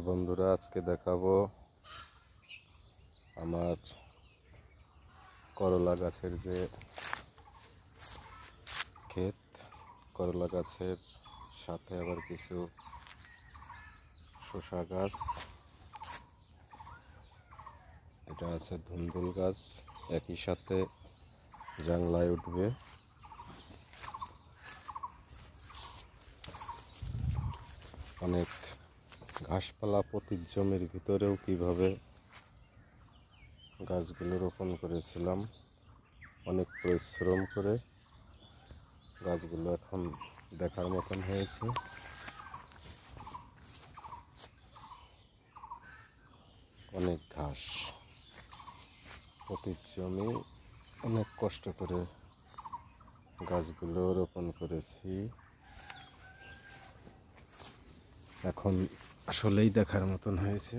বন্ধুরা, আজকে দেখাবো আমার করলা গাছের যে ক্ষেত। করলা গাছের সাথে আবার কিছু শসা গাছ, এটা আছে ধুন্দুল গাছ, একই সাথে জাংলায় উঠবে। অনেক ঘাসপালা পতিত জমির ভিতরেও কিভাবে গাছগুলো রোপণ করেছিলাম, অনেক পরিশ্রম করে গাছগুলো এখন দেখার মতন হয়েছে। অনেক ঘাস পতিত জমি, অনেক কষ্ট করে গাছগুলো রোপণ করেছি। এখন আসলেই দেখার মতন হয়েছে।